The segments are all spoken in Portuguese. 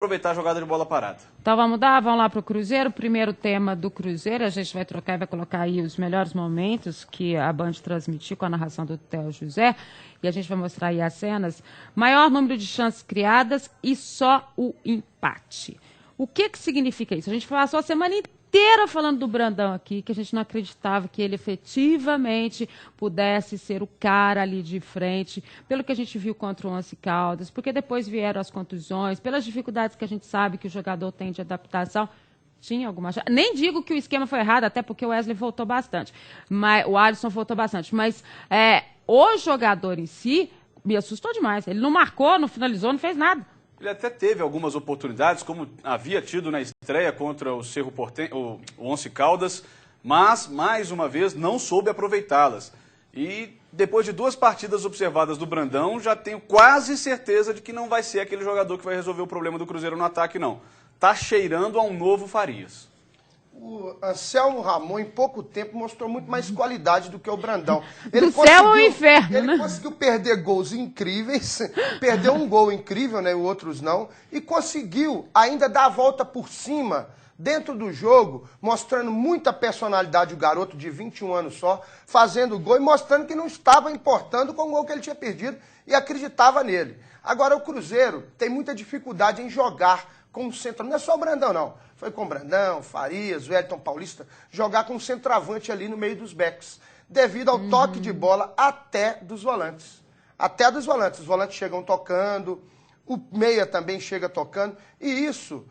aproveitar a jogada de bola parada. Então vamos lá para o Cruzeiro. O primeiro tema do Cruzeiro, a gente vai trocar e vai colocar aí os melhores momentos que a Band transmitiu com a narração do Theo José. E a gente vai mostrar aí as cenas. Maior número de chances criadas e só o empate. O que significa isso? A gente passou a semana inteira falando do Brandão aqui, que a gente não acreditava que ele efetivamente pudesse ser o cara ali de frente, pelo que a gente viu contra o Once Caldas, porque depois vieram as contusões, pelas dificuldades que a gente sabe que o jogador tem de adaptação. Tinha alguma chance. Nem digo que o esquema foi errado, até porque o Wesley voltou bastante, mas o Alisson voltou bastante, mas o jogador em si me assustou demais. Ele não marcou, não finalizou, não fez nada. Ele até teve algumas oportunidades, como havia tido na estreia contra o Cerro Porteño, o Once Caldas, mas, mais uma vez, não soube aproveitá-las. E depois de 2 partidas observadas do Brandão, já tenho quase certeza de que não vai ser aquele jogador que vai resolver o problema do Cruzeiro no ataque, não. Tá cheirando a um novo Farias. O Anselmo Ramon, em pouco tempo, mostrou muito mais qualidade do que o Brandão. Do céu ao inferno, Ele conseguiu perder gols incríveis, perdeu um gol incrível, né, outros não, e conseguiu ainda dar a volta por cima dentro do jogo, mostrando muita personalidade, o garoto de 21 anos só, fazendo gol e mostrando que não estava importando com o gol que ele tinha perdido e acreditava nele. Agora, o Cruzeiro tem muita dificuldade em jogar com o centro. Não é só o Brandão, não. Foi com o Brandão, Farias, Wellington Paulista, jogar com o centroavante ali no meio dos backs, devido ao toque de bola até dos volantes. Até dos volantes. Os volantes chegam tocando, o meia também chega tocando, e isso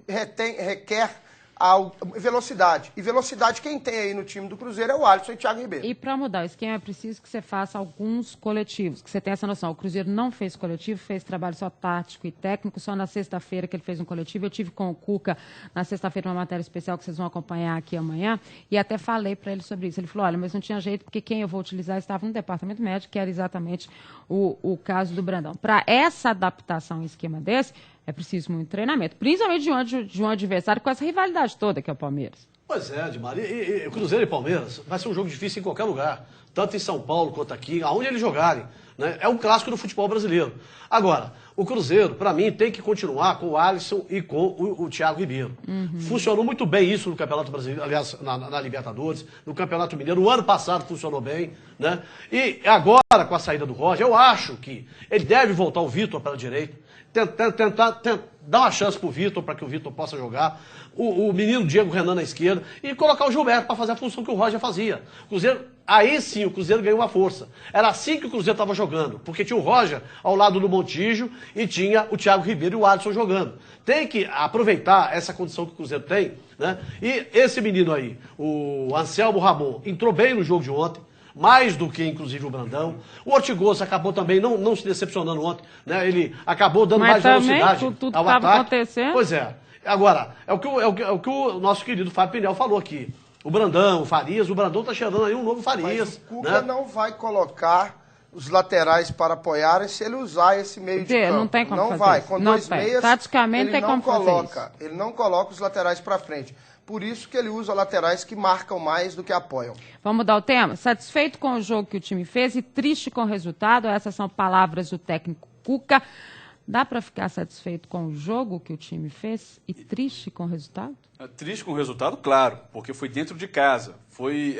requer a velocidade. E velocidade quem tem aí no time do Cruzeiro é o Alisson e o Thiago Ribeiro. E para mudar o esquema é preciso que você faça alguns coletivos, que você tenha essa noção. O Cruzeiro não fez coletivo, fez trabalho só tático e técnico, só na sexta-feira que ele fez um coletivo. Eu tive com o Cuca na sexta-feira uma matéria especial que vocês vão acompanhar aqui amanhã, e até falei para ele sobre isso. Ele falou, olha, mas não tinha jeito, porque quem eu vou utilizar estava no departamento médico, que era exatamente o caso do Brandão. Para essa adaptação em esquema desse, é preciso muito treinamento, principalmente de um adversário com essa rivalidade toda que é o Palmeiras. Pois é, Edmar. E Cruzeiro e Palmeiras vai ser um jogo difícil em qualquer lugar, tanto em São Paulo quanto aqui, aonde eles jogarem. Né? É um clássico do futebol brasileiro. Agora, o Cruzeiro, para mim, tem que continuar com o Alisson e com o Thiago Ribeiro. Funcionou muito bem isso no Campeonato Brasileiro, aliás, na Libertadores, no Campeonato Mineiro. No ano passado funcionou bem. Né? E agora, com a saída do Roger, eu acho que ele deve voltar o Vitor pela direita. Tentar dar uma chance pro Vitor, para que o Vitor possa jogar, o menino Diego Renan na esquerda, e colocar o Gilberto para fazer a função que o Roger fazia. Aí sim o Cruzeiro ganhou uma força. Era assim que o Cruzeiro estava jogando, porque tinha o Roger ao lado do Montijo e tinha o Thiago Ribeiro e o Alisson jogando. Tem que aproveitar essa condição que o Cruzeiro tem, né? E esse menino aí, o Anselmo Ramon, entrou bem no jogo de ontem, mais do que, inclusive, o Brandão. O Ortigosa acabou também não se decepcionando ontem, né? Ele acabou dando mais velocidade tudo ao estava ataque. Acontecendo. Pois é. Agora, é o que o nosso querido Fábio Pinel falou aqui. O Brandão, o Farias, o Brandão está cheirando aí um novo Farias. Mas o Cuca não vai colocar os laterais para apoiarem se ele usar esse meio de campo. Não tem como não fazer vai. isso. Com Não dois tem. meias, Taticamente tem como fazer isso. Ele não coloca os laterais para frente. Por isso que ele usa laterais que marcam mais do que apoiam. Vamos mudar o tema? Satisfeito com o jogo que o time fez e triste com o resultado? Essas são palavras do técnico Cuca. Dá para ficar satisfeito com o jogo que o time fez e triste com o resultado? Triste com o resultado, claro, porque foi dentro de casa. Foi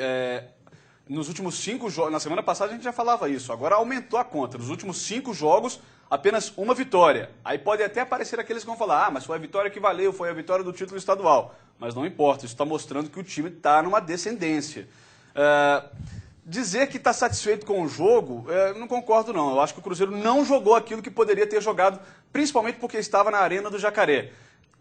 nos últimos 5 jogos, na semana passada a gente já falava isso, agora aumentou a conta. Nos últimos 5 jogos, apenas uma vitória. Aí pode até aparecer aqueles que vão falar, mas foi a vitória que valeu, foi a vitória do título estadual. Mas não importa, isso está mostrando que o time está numa descendência. Dizer que está satisfeito com o jogo, não concordo não. Eu acho que o Cruzeiro não jogou aquilo que poderia ter jogado, principalmente porque estava na Arena do Jacaré.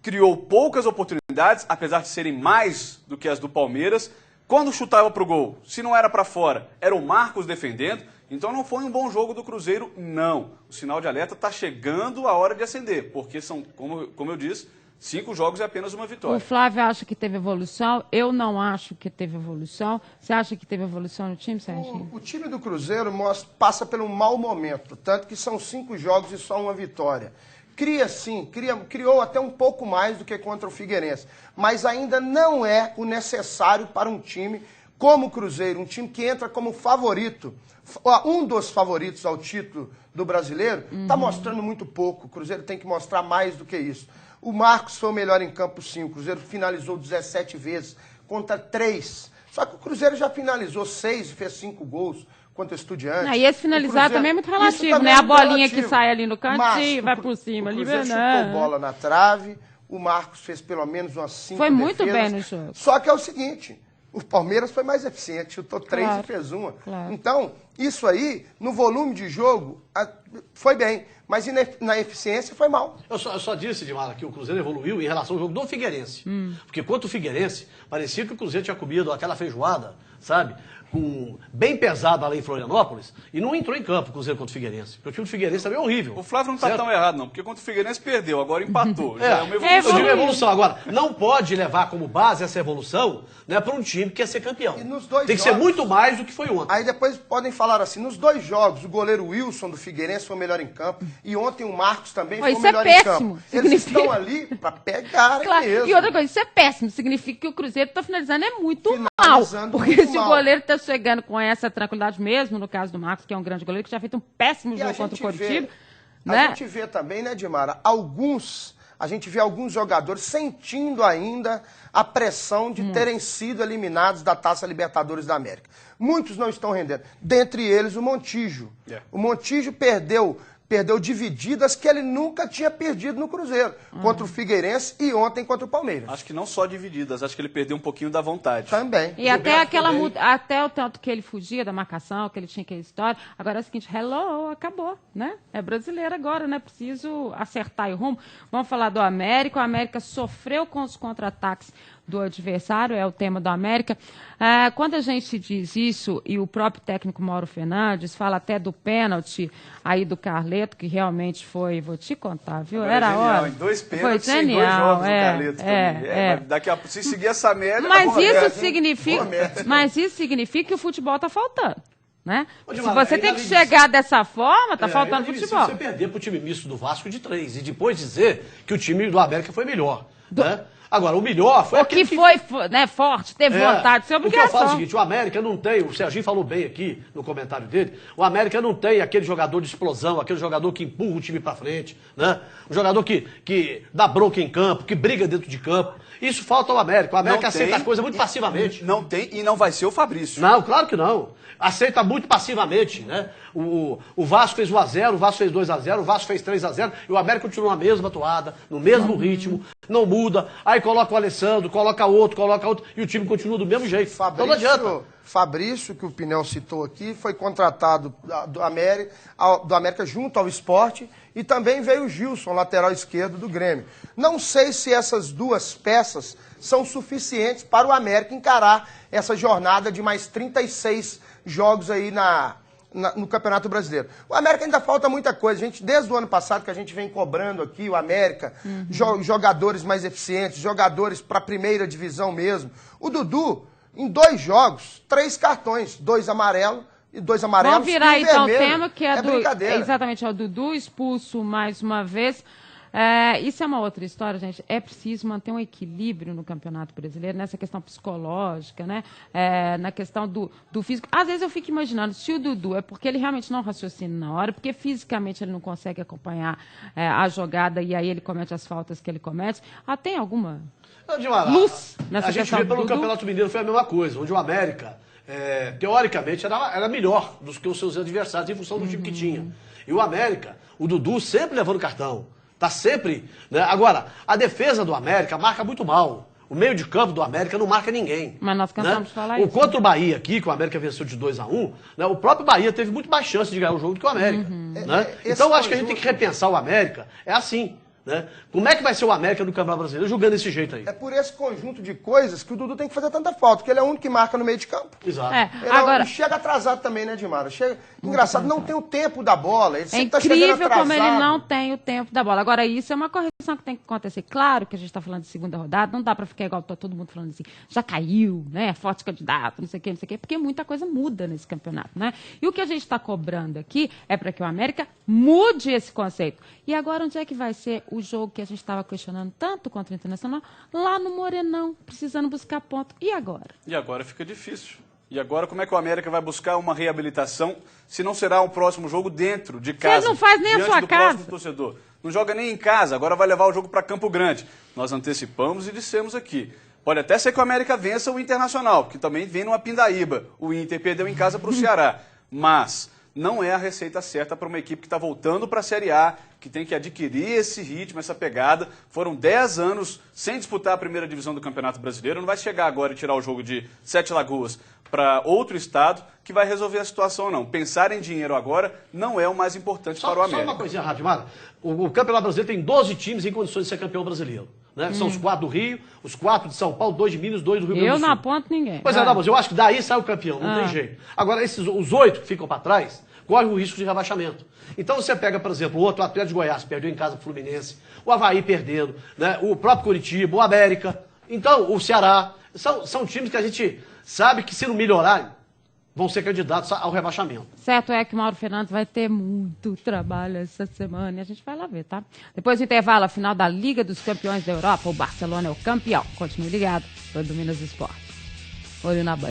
Criou poucas oportunidades, apesar de serem mais do que as do Palmeiras. Quando chutava para o gol, se não era para fora, era o Marcos defendendo. Então não foi um bom jogo do Cruzeiro, não. O sinal de alerta está chegando a hora de acender, porque são, como eu disse, 5 jogos é apenas uma vitória. O Flávio acha que teve evolução, eu não acho que teve evolução. Você acha que teve evolução no time, Serginho? O time do Cruzeiro passa por um mau momento, tanto que são 5 jogos e só uma vitória. Criou até um pouco mais do que contra o Figueirense, mas ainda não é o necessário para um time como o Cruzeiro, um time que entra como favorito, um dos favoritos ao título do Brasileiro, está mostrando muito pouco. O Cruzeiro tem que mostrar mais do que isso. O Marcos foi o melhor em campo, sim. O Cruzeiro finalizou 17 vezes contra 3. Só que o Cruzeiro já finalizou 6 e fez 5 gols contra o Estudiantes. E esse finalizar também é muito relativo, né? A bolinha que sai ali no cantinho, vai por cima. O Cruzeiro chutou bola na trave, o Marcos fez pelo menos umas 5 Foi muito defesas. bem no jogo. Só que é o seguinte, o Palmeiras foi mais eficiente, chutou 3 Claro, e fez 1. claro. Então, isso aí, no volume de jogo, foi bem. Mas na eficiência foi mal. Eu só disse, Edmar, que o Cruzeiro evoluiu em relação ao jogo do Figueirense. Porque quanto o Figueirense, parecia que o Cruzeiro tinha comido aquela feijoada, sabe? Bem pesada lá em Florianópolis, e não entrou em campo o Cruzeiro contra o Figueirense. Porque o time do Figueirense também é horrível. O Flávio não está certo? tão errado, não, porque contra o Figueirense perdeu, agora empatou. Já é uma Eu evolução. digo evolução. Agora, não pode levar como base essa evolução, né, para um time que quer ser campeão. E nos dois Tem que ser jogos- muito mais do que foi ontem. Aí depois podem falar assim, nos 2 jogos, o goleiro Wilson do Figueirense foi o melhor em campo, e ontem o Marcos também foi o isso é melhor em péssimo. campo. Eles Significa- estão ali para pegar Claro. mesmo. E outra coisa, isso é péssimo. Significa que o Cruzeiro está finalizando muito mal. Finalizando Porque muito se o mal. goleiro está chegando com essa tranquilidade mesmo, no caso do Marcos, que é um grande goleiro, que já fez um péssimo E a jogo contra o gente vê- Coritiba, A né? gente vê também, né, Dimara, a gente vê alguns jogadores sentindo ainda a pressão de terem sido eliminados da Taça Libertadores da América. Muitos não estão rendendo. Dentre eles, o Montijo. O Montijo perdeu divididas que ele nunca tinha perdido no Cruzeiro. Contra o Figueirense e ontem contra o Palmeiras. Acho que não só divididas, acho que ele perdeu um pouquinho da vontade. Também. E até Gilberto aquela também. até o tanto que ele fugia da marcação, que ele tinha aquela história. Agora é o seguinte, hello, acabou, né? É brasileiro agora, né? Preciso acertar o rumo. Vamos falar do América. O América sofreu com os contra-ataques do adversário, é o tema do América. Quando a gente diz isso, e o próprio técnico Mauro Fernandes fala até do pênalti aí do Carleto, que realmente foi, vou te contar, viu? Agora Era é a genial, hora. em 2 Foi pênaltis, em 2 genial, jogos do Carleto também. Daqui a pouco, se seguir essa média... Mas boa isso média, hein? significa, Boa média. mas isso significa que o futebol está faltando, né? Ô, Se Dimara, você é tem que inadmissível. chegar dessa forma, tá faltando inadmissível futebol. Você perder pro time misto do Vasco de 3 e depois dizer que o time do América foi melhor. Né? Agora, o melhor foi O que foi, né, forte, teve vontade, sem O que eu falo é o obrigação. seguinte, o América não tem, o Serginho falou bem aqui no comentário dele, o América não tem aquele jogador de explosão, aquele jogador que empurra o time pra frente, né? Um jogador que dá bronca em campo, que briga dentro de campo. Isso falta ao América. O América Não aceita tem. a coisa muito passivamente. Não tem e não vai ser o Fabrício. Não, claro que não. Aceita muito passivamente, né? O Vasco fez 1-0, o Vasco fez 2-0, o Vasco fez 3-0 e o América continua na mesma toada, no mesmo ritmo, não muda. Aí coloca o Alessandro, coloca outro e o time continua do mesmo jeito. Então não adianta. Fabrício, que o Pinel citou aqui, foi contratado do América junto ao Sport e também veio o Gilson, lateral esquerdo do Grêmio. Não sei se essas 2 peças são suficientes para o América encarar essa jornada de mais 36 jogos aí no Campeonato Brasileiro. O América ainda falta muita coisa. A gente, desde o ano passado que a gente vem cobrando aqui, o América, jogadores mais eficientes, jogadores para a primeira divisão mesmo. O Dudu, em 2 jogos, 3 cartões, 2 amarelos e 2 amarelos. Vamos virar e um então o vermelho. tema, que é brincadeira. exatamente, é o Dudu expulso mais uma vez. Isso é uma outra história, gente. É preciso manter um equilíbrio no Campeonato Brasileiro, nessa questão psicológica, né? Na questão do físico. Às vezes eu fico imaginando, se o Dudu é porque ele realmente não raciocina na hora, porque fisicamente ele não consegue acompanhar a jogada e aí ele comete as faltas que ele comete. Tem alguma Não, Dimara, luz nessa a gente questão vê do pelo Dudu? Campeonato Mineiro foi a mesma coisa, onde o América, teoricamente, era melhor do que os seus adversários em função do time que tinha. E o América, o Dudu sempre levando cartão. Tá sempre. Né? Agora, a defesa do América marca muito mal. O meio de campo do América não marca ninguém. Mas nós cansamos de falar o isso. Contra o Bahia aqui, que o América venceu de 2-1, né? O próprio Bahia teve muito mais chance de ganhar o jogo do que o América. Né? Então, eu acho que a gente tem que repensar o América. É assim. Né? Como é que vai ser o América no Campeonato Brasileiro jogando desse jeito aí? É por esse conjunto de coisas que o Dudu tem que fazer tanta falta, porque ele é o único que marca no meio de campo. Exato. Ele Agora, chega atrasado também, né, Dimara? Engraçado, não tem o tempo da bola. Ele é sempre tá chegando incrível como ele atrasado. não tem o tempo da bola. Agora, isso é uma correção que tem que acontecer. Claro que a gente está falando de segunda rodada, não dá para ficar igual tá todo mundo falando assim, já caiu, né? Forte candidato, não sei o quê, porque muita coisa muda nesse campeonato, né? E o que a gente está cobrando aqui é para que o América mude esse conceito. E agora, onde é que vai ser o jogo que a gente estava questionando tanto contra o Internacional? Lá no Morenão, precisando buscar ponto. E agora? E agora fica difícil. E agora como é que o América vai buscar uma reabilitação se não será o próximo jogo dentro de casa? Você não faz nem a diante sua do casa. próximo torcedor. Não joga nem em casa, agora vai levar o jogo para Campo Grande. Nós antecipamos e dissemos aqui. Pode até ser que o América vença o Internacional, que também vem numa pindaíba. O Inter perdeu em casa para o Ceará. Mas não é a receita certa para uma equipe que está voltando para a Série A, que tem que adquirir esse ritmo, essa pegada. Foram 10 anos sem disputar a primeira divisão do Campeonato Brasileiro. Não vai chegar agora e tirar o jogo de Sete Lagoas para outro estado que vai resolver a situação, não. Pensar em dinheiro agora não é o mais importante para o América. Só uma coisinha rápida, Mara. O Campeonato Brasileiro tem 12 times em condições de ser campeão brasileiro. Né? São os 4 do Rio, os 4 de São Paulo, 2 de Minas, 2 do Rio Grande do Sul. Eu não aponto ninguém. Pois é, não, mas eu acho que daí sai o campeão, não tem jeito. Agora, os 8 que ficam para trás, correm o risco de rebaixamento. Então você pega, por exemplo, o outro Atlético de Goiás, perdeu em casa pro Fluminense, o Avaí perdendo, né? O próprio Coritiba, o América, então o Ceará. São times que a gente sabe que se não melhorarem, vão ser candidatos ao rebaixamento. Certo é que o Mauro Fernandes vai ter muito trabalho essa semana e a gente vai lá ver, tá? Depois do intervalo, a final da Liga dos Campeões da Europa, o Barcelona é o campeão. Continue ligado, foi do Minas Esporte. Olho na Band.